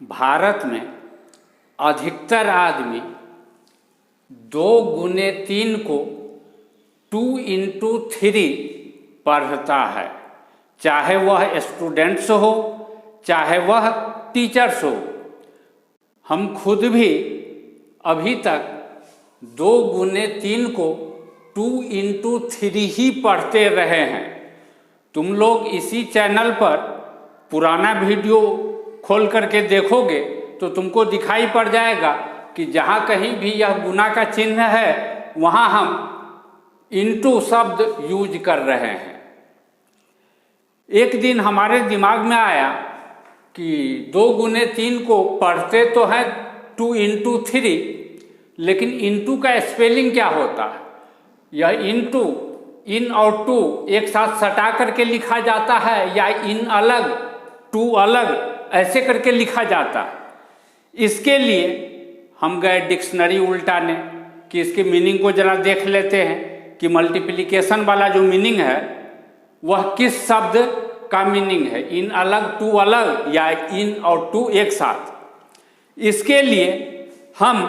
भारत में अधिकतर आदमी 2 गुने 3 को 2 इंटू 3 पढ़ता है, चाहे वह स्टूडेंट्स हो चाहे वह टीचर्स हो। हम खुद भी अभी तक 2 गुने 3 को 2 इंटू 3 ही पढ़ते रहे हैं। तुम लोग इसी चैनल पर पुराना वीडियो खोल करके देखोगे तो तुमको दिखाई पड़ जाएगा कि जहाँ कहीं भी यह गुना का चिन्ह है वहाँ हम इंटू शब्द यूज कर रहे हैं। एक दिन हमारे दिमाग में आया कि 2 गुने 3 को पढ़ते तो हैं 2 इंटू 3, लेकिन इंटू का स्पेलिंग क्या होता है? यह इंटू, इन और टू एक साथ सटा करके लिखा जाता है या इन अलग टू अलग ऐसे करके लिखा जाता है। इसके लिए हम गए डिक्शनरी उल्टाने कि इसके मीनिंग को जरा देख लेते हैं कि मल्टीप्लिकेशन वाला जो मीनिंग है वह किस शब्द का मीनिंग है, इन अलग टू अलग या इन और टू एक साथ। इसके लिए हम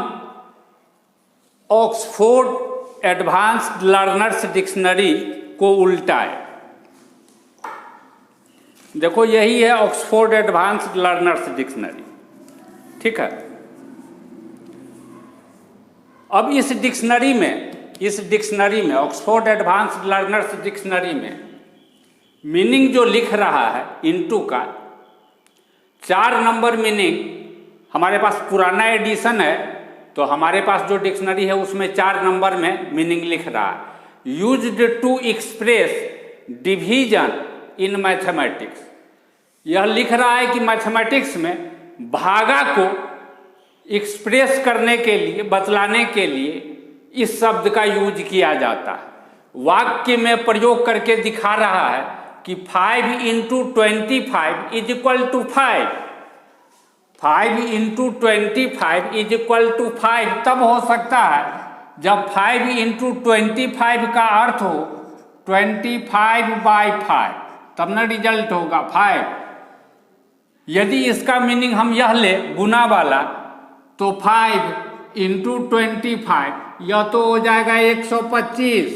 ऑक्सफोर्ड एडवांस्ड लर्नर्स डिक्शनरी को उल्टाए। देखो यही है ऑक्सफोर्ड एडवांस्ड लर्नर्स डिक्शनरी, ठीक है। अब इस डिक्शनरी में ऑक्सफोर्ड एडवांस्ड लर्नर्स डिक्शनरी में मीनिंग जो लिख रहा है इंटू का 4 नंबर मीनिंग, हमारे पास पुराना एडिशन है तो हमारे पास जो डिक्शनरी है उसमें 4 नंबर में मीनिंग लिख रहा है। Used to express division in mathematics, यह लिख रहा है कि मैथमेटिक्स में भागा को एक्सप्रेस करने के लिए, बतलाने के लिए इस शब्द का यूज किया जाता है। वाक्य में प्रयोग करके दिखा रहा है कि 5 into 25 is equal to 5, 5 into 25 is equal to 5 तब हो सकता है जब 5 इंटू 25 का अर्थ हो 25/5, तब ना रिजल्ट होगा 5। यदि इसका मीनिंग हम यह ले गुना वाला तो 5 इंटू 25 यह तो हो जाएगा 125,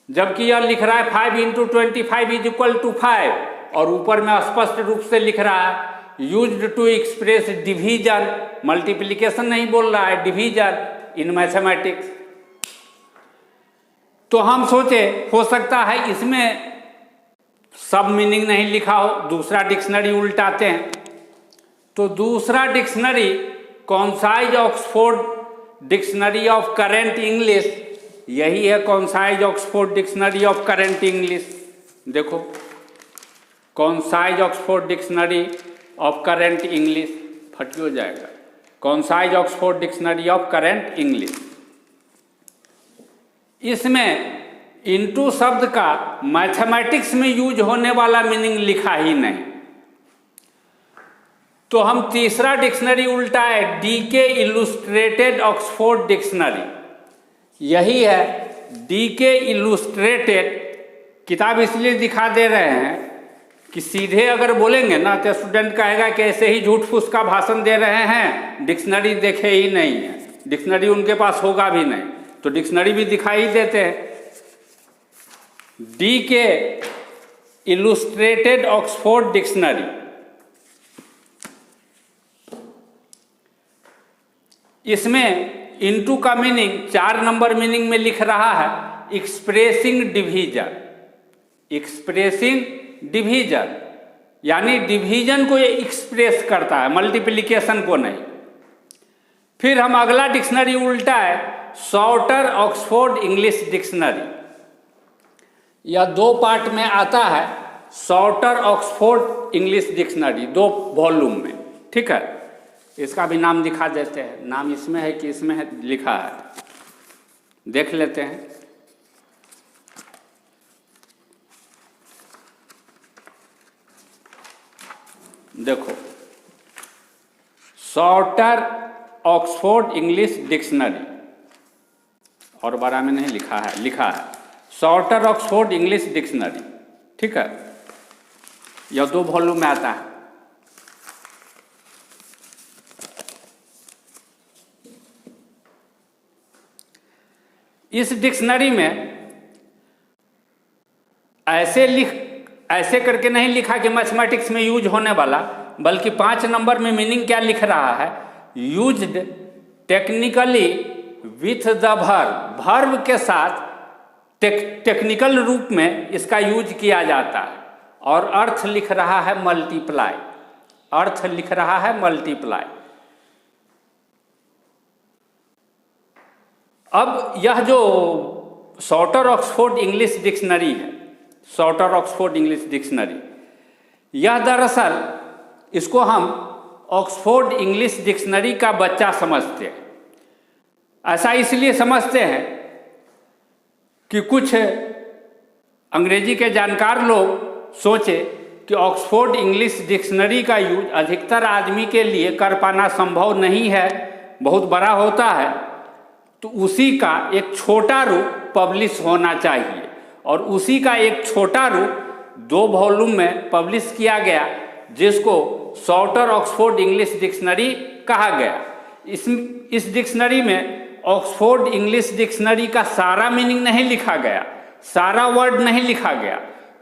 जबकि यह लिख रहा है 5 इंटू 25 इज इक्वल टू 5 और ऊपर में स्पष्ट रूप से लिख रहा है used to express division, multiplication नहीं बोल रहा है, डिवीजन इन मैथमेटिक्स। तो हम सोचे हो सकता है इसमें सब मीनिंग नहीं लिखा हो, दूसरा डिक्शनरी उल्टाते हैं। तो दूसरा dictionary concise Oxford dictionary of current English, यही है concise Oxford dictionary of current English. देखो concise Oxford dictionary of current English, फटी हो जाएगा, concise Oxford dictionary of current English. इसमें इंटू शब्द का मैथमेटिक्स में यूज होने वाला मीनिंग लिखा ही नहीं। तो हम तीसरा डिक्शनरी उल्टाए, डीके इलुस्ट्रेटेड ऑक्सफोर्ड डिक्शनरी, यही है डीके इलुस्ट्रेटेड। किताब इसलिए दिखा दे रहे हैं कि सीधे अगर बोलेंगे ना तो स्टूडेंट कहेगा कि ऐसे ही झूठ फूस का भाषण दे रहे हैं, डिक्शनरी देखे ही नहीं है, डिक्शनरी उनके पास होगा भी नहीं, तो डिक्शनरी भी दिखाई देते हैं। डीके इलुस्ट्रेटेड ऑक्सफोर्ड डिक्शनरी, इसमें इनटू का मीनिंग 4 नंबर मीनिंग में लिख रहा है एक्सप्रेसिंग डिवीजन, एक्सप्रेसिंग डिवीजन यानी डिवीजन को ये एक्सप्रेस करता है, मल्टीप्लिकेशन को नहीं। फिर हम अगला डिक्शनरी उल्टा है शॉर्टर ऑक्सफोर्ड इंग्लिश डिक्शनरी, यह 2 पार्ट में आता है, shorter Oxford English dictionary 2 volume में, ठीक है। इसका भी नाम दिखा देते हैं, नाम इसमें है कि इसमें है लिखा है, देख लेते हैं। देखो शॉर्टर ऑक्सफोर्ड इंग्लिश डिक्शनरी, और बड़ा में नहीं लिखा है, लिखा है शॉर्टर ऑक्सफोर्ड इंग्लिश डिक्शनरी, ठीक है। यह 2 वॉल्यूम में आता है। इस डिक्शनरी में ऐसे करके नहीं लिखा कि मैथमेटिक्स में यूज होने वाला, बल्कि 5 नंबर में मीनिंग क्या लिख रहा है, used technically with the verb, verb के साथ टेक्निकल रूप में इसका यूज किया जाता है। और अर्थ लिख रहा है मल्टीप्लाई, अर्थ लिख रहा है मल्टीप्लाई। अब यह जो शॉर्टर ऑक्सफोर्ड इंग्लिश डिक्शनरी है, शॉर्टर ऑक्सफोर्ड इंग्लिश डिक्शनरी, यह दरअसल इसको हम ऑक्सफोर्ड इंग्लिश डिक्शनरी का बच्चा समझते हैं। ऐसा इसलिए समझते हैं कि कुछ अंग्रेजी के जानकार लोग सोचे कि ऑक्सफोर्ड इंग्लिश डिक्शनरी का यूज अधिकतर आदमी के लिए कर पाना संभव नहीं है, बहुत बड़ा होता है, तो उसी का एक छोटा रूप पब्लिश होना चाहिए। और उसी का एक छोटा रूप 2 वॉल्यूम में पब्लिश किया गया, जिसको शॉर्टर ऑक्सफोर्ड इंग्लिश डिक्शनरी कहा गया। इस डिक्शनरी में ऑक्सफोर्ड इंग्लिश डिक्शनरी का सारा मीनिंग नहीं लिखा गया, सारा वर्ड नहीं लिखा गया,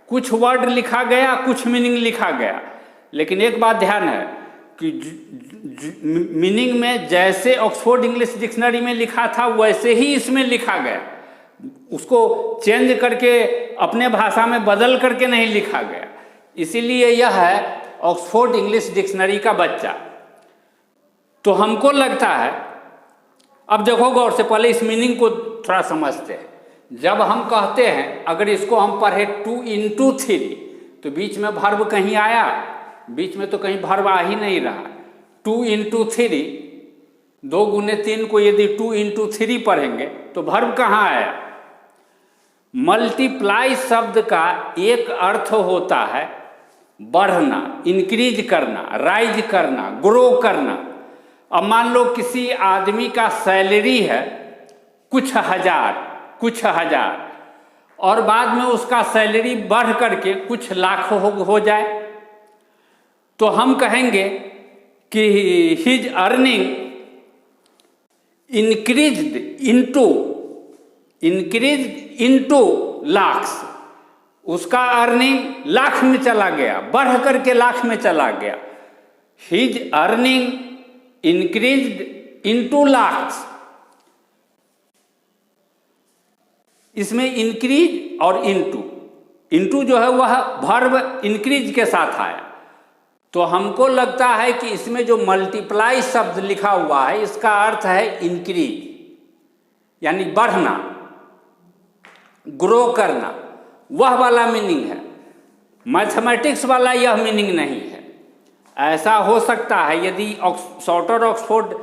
कुछ वर्ड लिखा गया, कुछ मीनिंग लिखा गया। लेकिन एक बात ध्यान है कि मीनिंग में जैसे ऑक्सफोर्ड इंग्लिश डिक्शनरी में लिखा था वैसे ही इसमें लिखा गया, उसको चेंज करके अपने भाषा में बदल करके नहीं लिखा गया। इसीलिए यह है ऑक्सफोर्ड इंग्लिश डिक्शनरी का बच्चा। तो हमको लगता है, अब देखो गौर से, पहले इस मीनिंग को थोड़ा समझते हैं। जब हम कहते हैं, अगर इसको हम पढ़े 2 into 3, तो बीच में वर्ब कहीं आया? बीच में तो कहीं वर्ब आ ही नहीं रहा। 2 into 3, 2 गुने 3 को यदि 2 into 3 पढ़ेंगे तो वर्ब कहाँ आया? मल्टीप्लाई शब्द का एक अर्थ होता है बढ़ना, इंक्रीज करना, राइज करना, ग्रो करना। अब मान लो किसी आदमी का सैलरी है कुछ हजार, और बाद में उसका सैलरी बढ़ करके कुछ लाख हो जाए, तो हम कहेंगे कि his earning increased into lakhs, उसका अर्निंग लाख में चला गया, बढ़ करके लाख में चला गया। His earning increased into lakhs, इसमें इंक्रीज और इनटू जो है वह वर्ब इंक्रीज के साथ आया। तो हमको लगता है कि इसमें जो मल्टीप्लाई शब्द लिखा हुआ है इसका अर्थ है इंक्रीज, यानी बढ़ना, ग्रो करना, वह वाला मीनिंग है। मैथमेटिक्स वाला यह मीनिंग नहीं है। ऐसा हो सकता है यदि शॉर्टर ऑक्सफोर्ड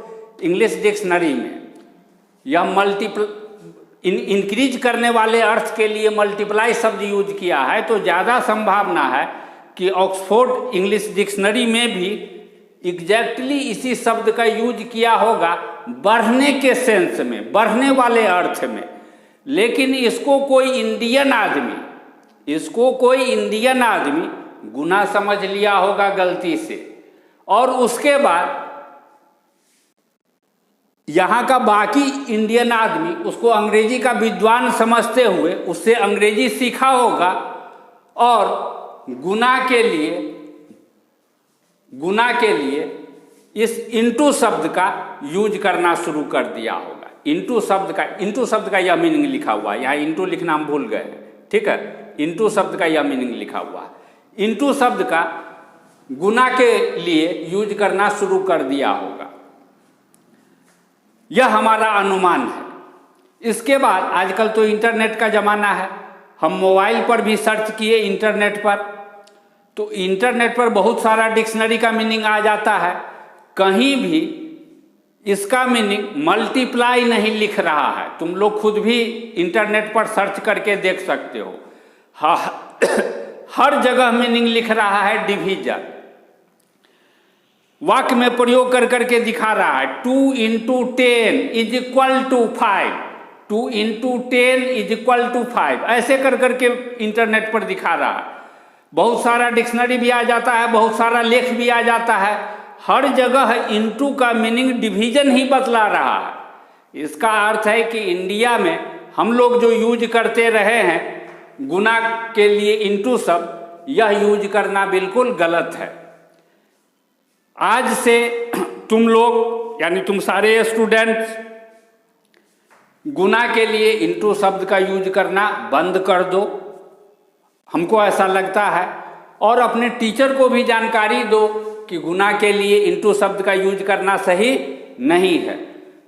इंग्लिश डिक्शनरी में यह इंक्रीज करने वाले अर्थ के लिए मल्टीप्लाई शब्द यूज किया है, तो ज़्यादा संभावना है कि ऑक्सफोर्ड इंग्लिश डिक्शनरी में भी एग्जैक्टली इसी शब्द का यूज किया होगा बढ़ने के सेंस में, बढ़ने वाले अर्थ में। लेकिन इसको कोई इंडियन आदमी गुनाह समझ लिया होगा गलती से, और उसके बाद यहाँ का बाकी इंडियन आदमी उसको अंग्रेजी का विद्वान समझते हुए उससे अंग्रेजी सीखा होगा और गुनाह के लिए इस इनटू शब्द का यूज करना शुरू कर दिया होगा। इनटू शब्द का यह मीनिंग लिखा हुआ है, यहाँ इनटू लिखना हम भूल गए, ठीक है। इनटू शब्द का यह मीनिंग लिखा हुआ है। इनटू शब्द का गुनाह के लिए यूज करना शुरू कर दिया होगा, यह हमारा अनुमान है। इसके बाद आजकल तो इंटरनेट का ज़माना है, हम मोबाइल पर भी सर्च किए इंटरनेट पर, तो इंटरनेट पर बहुत सारा डिक्शनरी का मीनिंग आ जाता है। कहीं भी इसका मीनिंग मल्टीप्लाई नहीं लिख रहा है। तुम लोग खुद भी इंटरनेट पर सर्च करके देख सकते हो, हर जगह मीनिंग लिख रहा है डिवीजन। वाक्य में प्रयोग कर करके दिखा रहा है 2 into 10 is equal to 5, 2 into 10 is equal to 5, ऐसे कर करके इंटरनेट पर दिखा रहा है। बहुत सारा डिक्शनरी भी आ जाता है, बहुत सारा लेख भी आ जाता है, हर जगह इनटू का मीनिंग डिवीजन ही बतला रहा है। इसका अर्थ है कि इंडिया में हम लोग जो यूज करते रहे हैं गुना के लिए इनटू शब्द, यह यूज करना बिल्कुल गलत है। आज से तुम लोग यानी तुम सारे स्टूडेंट्स गुना के लिए इनटू शब्द का यूज करना बंद कर दो, हमको ऐसा लगता है। और अपने टीचर को भी जानकारी दो कि गुना के लिए इनटू शब्द का यूज करना सही नहीं है।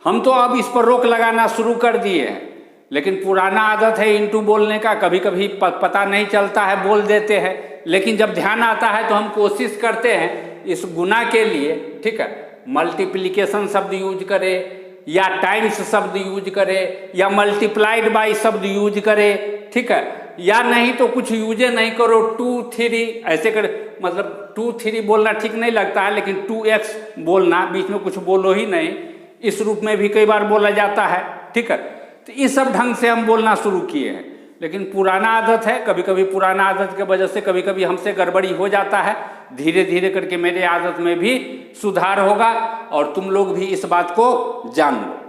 हम तो अब इस पर रोक लगाना शुरू कर दिए हैं, लेकिन पुराना आदत है इनटू बोलने का, कभी कभी पता नहीं चलता है बोल देते हैं, लेकिन जब ध्यान आता है तो हम कोशिश करते हैं इस गुना के लिए, ठीक है, मल्टीप्लिकेशन शब्द यूज करें या टाइम्स शब्द यूज करें या मल्टीप्लाइड बाई शब्द यूज करें, ठीक है, या नहीं तो कुछ यूजे नहीं करो, 2 3 ऐसे कर, मतलब 2 3 बोलना ठीक नहीं लगता है, लेकिन 2x बोलना, बीच में कुछ बोलो ही नहीं, इस रूप में भी कई बार बोला जाता है, ठीक है। तो इस सब ढंग से हम बोलना शुरू किए हैं, लेकिन पुराना आदत है, कभी कभी पुराना आदत के वजह से कभी कभी हमसे गड़बड़ी हो जाता है। धीरे धीरे करके मेरे आदत में भी सुधार होगा और तुम लोग भी इस बात को जान लो।